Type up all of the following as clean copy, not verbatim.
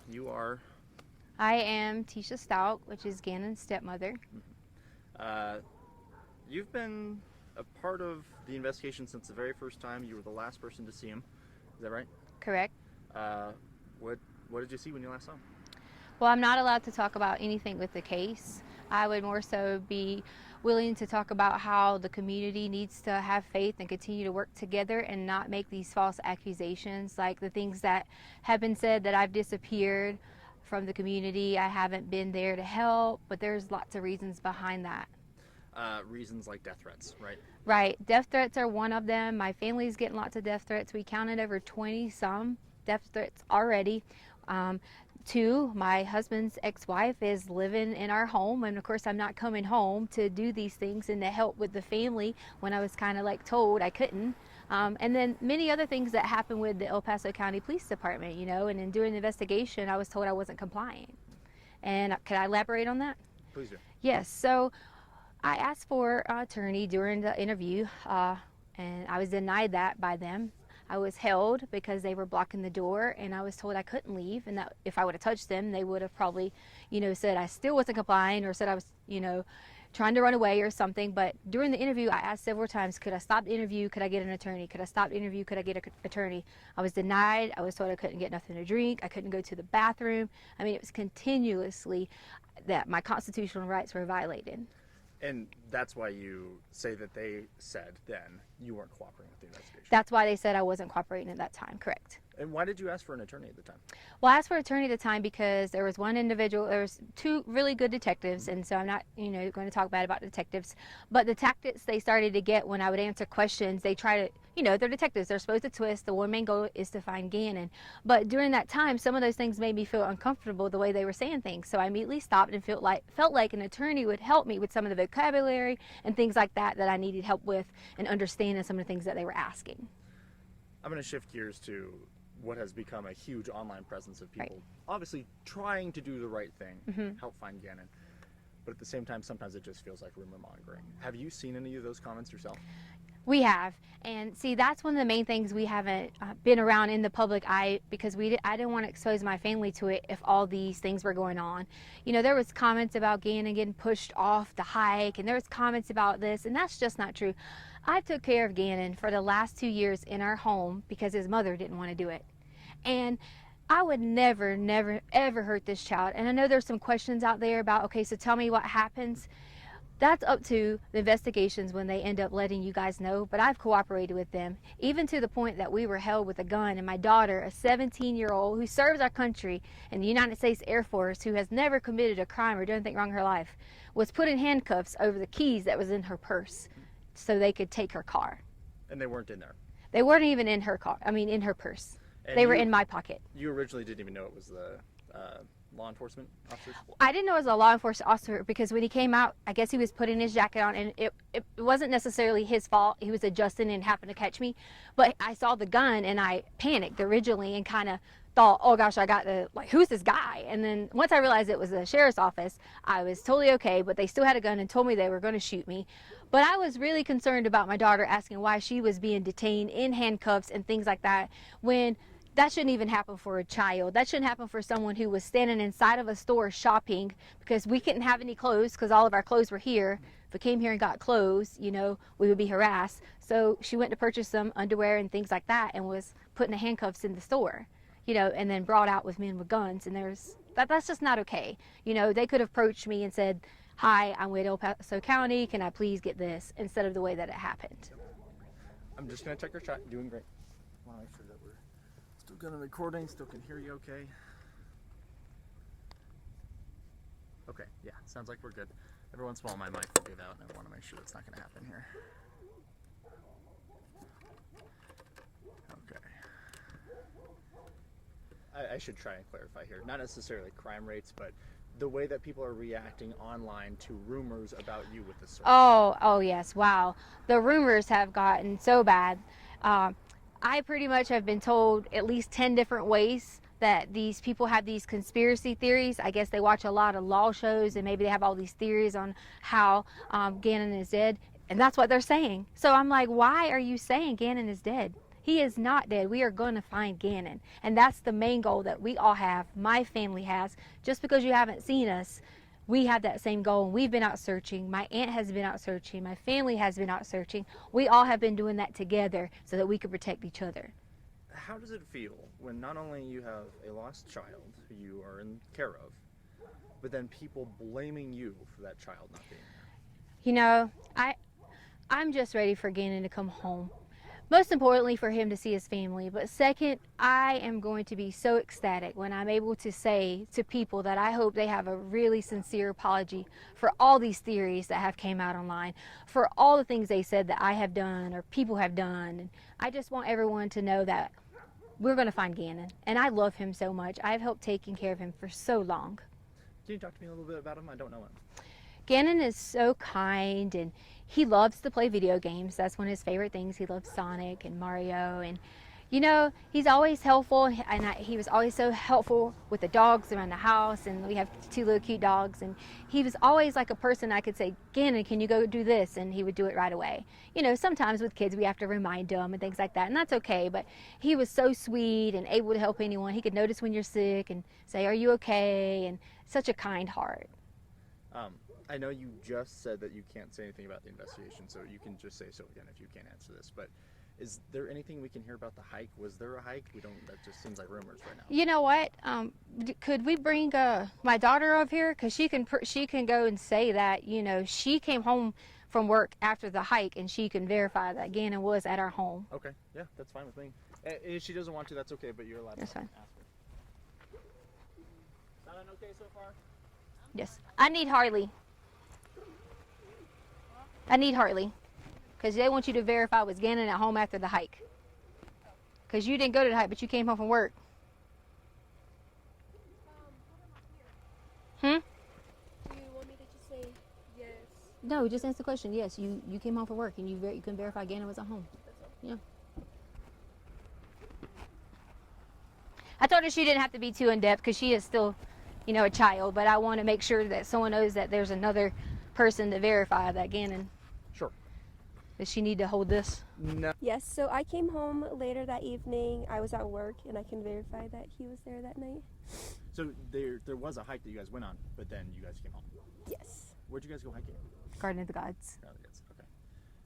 you are? I am Tisha Stauch, which is Gannon's stepmother. Uh, you've been a part of the investigation since the very first time. You were the last person to see him. Is that right? Correct. Uh, what What did you see when you last saw him? Well, I'm not allowed to talk about anything with the case. I would more so be willing to talk about how the community needs to have faith and continue to work together and not make these false accusations, like the things that have been said that I've disappeared from the community. I haven't been there to help, but there's lots of reasons behind that. Reasons like death threats, right? Right. Death threats are one of them. My family's getting lots of death threats. We counted over 20 some death threats already. Um, Two, my husband's ex-wife is living in our home, and of course I'm not coming home to do these things and to help with the family when I was kind of like told I couldn't. And then many other things that happened with the El Paso County Police Department, and then during the investigation I was told I wasn't complying. And can I elaborate on that? Please do. Yes. So I asked for an attorney during the interview, and I was denied that by them. I was held because they were blocking the door, and I was told I couldn't leave, and that if I would have touched them, they would have probably, said I still wasn't complying, or said I was, trying to run away or something. But during the interview, I asked several times, could I stop the interview? Could I get an attorney? Could I stop the interview? Could I get an attorney? I was denied. I was told I couldn't get nothing to drink. I couldn't go to the bathroom. I mean, it was continuously that my constitutional rights were violated. And that's why you say that they said then you weren't cooperating with the investigation. That's why they said I wasn't cooperating at that time, correct. And why did you ask for an attorney at the time? Well, I asked for an attorney at the time because there was one individual, there was two really good detectives, and so I'm not, going to talk bad about detectives, but the tactics they started to get when I would answer questions, they try to, they're detectives, they're supposed to twist. The one main goal is to find Gannon. But during that time, some of those things made me feel uncomfortable the way they were saying things. So I immediately stopped and felt like an attorney would help me with some of the vocabulary and things like that I needed help with and understanding some of the things that they were asking. I'm going to shift gears to what has become a huge online presence of people Right. obviously trying to do the right thing, Mm-hmm. help find Gannon. But at the same time, sometimes it just feels like rumor mongering. Have you seen any of those comments yourself? We have, and see, that's one of the main things we haven't been around in the public eye because I didn't want to expose my family to it if all these things were going on. There was comments about Gannon getting pushed off the hike, and there was comments about this, and that's just not true. I took care of Gannon for the last 2 years in our home because his mother didn't want to do it, and I would never, ever hurt this child. And I know there's some questions out there about, okay, so tell me what happens. That's up to the investigations when they end up letting you guys know, but I've cooperated with them, even to the point that we were held with a gun, and my daughter, a 17-year-old who serves our country in the United States Air Force, who has never committed a crime or done anything wrong in her life, was put in handcuffs over the keys that was in her purse so they could take her car. And they weren't in there. They weren't even in her car, in her purse. And They were in my pocket. You originally didn't even know it was the law enforcement officers? I didn't know it was a law enforcement officer because when he came out, I guess he was putting his jacket on, and it wasn't necessarily his fault. He was adjusting and happened to catch me. But I saw the gun and I panicked originally and kind of thought, oh gosh, I got to, who's this guy? And then once I realized it was the sheriff's office, I was totally okay, but they still had a gun and told me they were going to shoot me. But I was really concerned about my daughter, asking why she was being detained in handcuffs and things like that, when that shouldn't even happen for a child. That shouldn't happen for someone who was standing inside of a store shopping because we couldn't have any clothes because all of our clothes were here. If we came here and got clothes, we would be harassed. So she went to purchase some underwear and things like that and was put in the handcuffs in the store, and then brought out with men with guns. And that's just not okay. They could have approached me and said, hi, I'm with El Paso County. Can I please get this? Instead of the way that it happened. I'm just going to check your shot. Doing great. I want to make sure that we're still got a recording, still can hear you okay. Okay, yeah, sounds like we're good. Every once in a while my mic will give out, and I want to make sure that's not going to happen here. Okay. I should try and clarify here. Not necessarily crime rates, but the way that people are reacting online to rumors about you with the search. Oh yes, wow. The rumors have gotten so bad. I pretty much have been told at least 10 different ways that these people have these conspiracy theories. I guess they watch a lot of law shows and maybe they have all these theories on how Gannon is dead, and that's what they're saying. So I'm like, why are you saying Gannon is dead? He is not dead. We are going to find Gannon. And that's the main goal that we all have, my family has. Just because you haven't seen us, we have that same goal, and we've been out searching. My aunt has been out searching. My family has been out searching. We all have been doing that together so that we could protect each other. How does it feel when not only you have a lost child who you are in care of, but then people blaming you for that child not being there? You know, I'm just ready for Gannon to come home. Most importantly, for him to see his family. But second, I am going to be so ecstatic when I'm able to say to people that I hope they have a really sincere apology for all these theories that have came out online, for all the things they said that I have done or people have done. And I just want everyone to know that we're going to find Gannon. And I love him so much. I've helped taking care of him for so long. Can you talk to me a little bit about him? I don't know him. Gannon is so kind, and he loves to play video games. That's one of his favorite things. He loves Sonic and Mario, and you know, he's always helpful, and he was always so helpful with the dogs around the house, and we have 2 little cute dogs, and he was always like a person I could say, Gannon, can you go do this? And he would do it right away. You know, sometimes with kids we have to remind them and things like that, and that's okay, but he was so sweet and able to help anyone. He could notice when you're sick and say, are you okay? And such a kind heart. I know you just said that you can't say anything about the investigation, so you can just say so again if you can't answer this, but is there anything we can hear about the hike? Was there a hike? That just seems like rumors right now. You know what? Could we bring my daughter up here? Because she can go and say that, you know, she came home from work after the hike, and she can verify that Gannon was at our home. Okay, yeah, that's fine with me. If she doesn't want to, that's okay, but you're allowed to ask her. Sounding okay so far? Yes. I need Harley. Because they want you to verify was Gannon at home after the hike. Because you didn't go to the hike, but you came home from work. Do you want me to just say yes? No, just answer the question. Yes, you came home from work, and you can verify Gannon was at home. Yeah. I told her she didn't have to be too in-depth because she is still, you know, a child. But I want to make sure that someone knows that there's another person to verify that Gannon. Sure. Does she need to hold this? No. Yes, so I came home later that evening. I was at work, and I can verify that he was there that night. So there was a hike that you guys went on, but then you guys came home. Yes. Where'd you guys go hiking? Garden of the Gods. Oh, yes. Okay.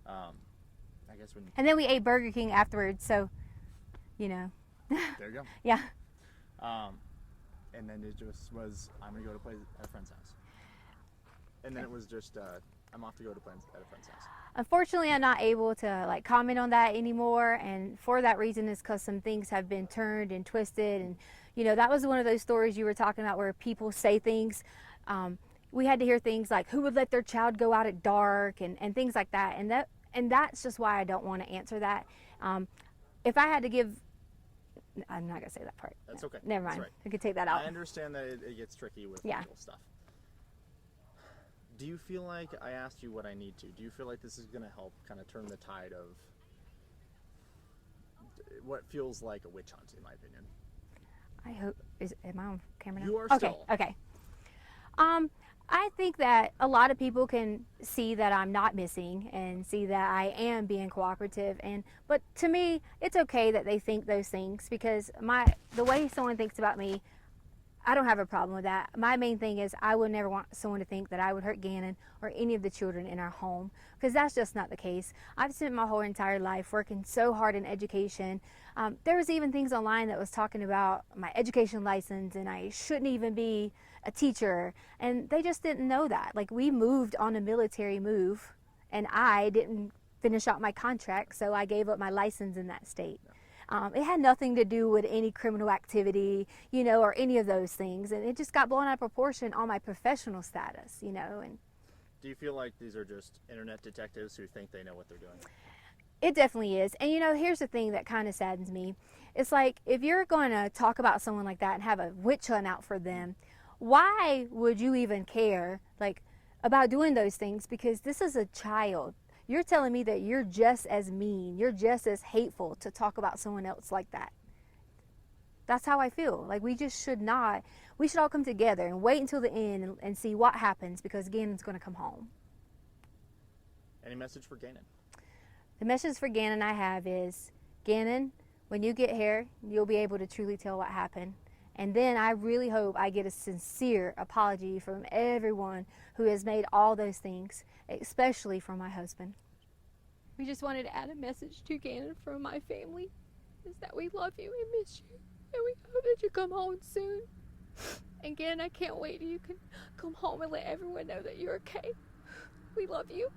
I guess when And then we ate Burger King afterwards, so, you know. there you go. Yeah. And then it just was, I'm gonna go to play at a friend's house. And then it was just, I'm off to go to play at a friend's house. Unfortunately, I'm not able to like comment on that anymore, and for that reason is because some things have been turned and twisted, and you know, that was one of those stories you were talking about where people say things. We had to hear things like who would let their child go out at dark and things like that, and that's just why I don't want to answer that. If I had to give, I'm not gonna say that part. That's okay. Never mind. That's right. I could take that out. I understand that it gets tricky with Yeah. legal stuff. Do you feel like I asked you what I need to? Do you feel like this is going to help kind of turn the tide of what feels like a witch hunt, in my opinion? I hope. Am I on camera now? You are okay, still. Okay. I think that a lot of people can see that I'm not missing and see that I am being cooperative, but to me, it's okay that they think those things because the way someone thinks about me, I don't have a problem with that. My main thing is I would never want someone to think that I would hurt Gannon or any of the children in our home, because that's just not the case. I've spent my whole entire life working so hard in education. There was even things online that was talking about my education license and I shouldn't even be a teacher, and they just didn't know that. Like, we moved on a military move and I didn't finish out my contract, so I gave up my license in that state. It had nothing to do with any criminal activity, you know, or any of those things. And it just got blown out of proportion on my professional status, you know. And do you feel like these are just internet detectives who think they know what they're doing? it definitely is. And, you know, here's the thing that kind of saddens me. It's like, if you're going to talk about someone like that and have a witch hunt out for them, why would you even care, like, about doing those things? Because this is a child. You're telling me that you're just as mean, you're just as hateful to talk about someone else like that. That's how I feel. Like, we just should not. We should all come together and wait until the end and see what happens, because Gannon's going to come home. Any message for Gannon? The message for Gannon I have is, Gannon, when you get here, you'll be able to truly tell what happened. And then I really hope I get a sincere apology from everyone who has made all those things, especially from my husband. We just wanted to add a message to Gannon from my family, is that we love you and miss you, and we hope that you come home soon. And Gannon, I can't wait till you can come home and let everyone know that you're okay. We love you.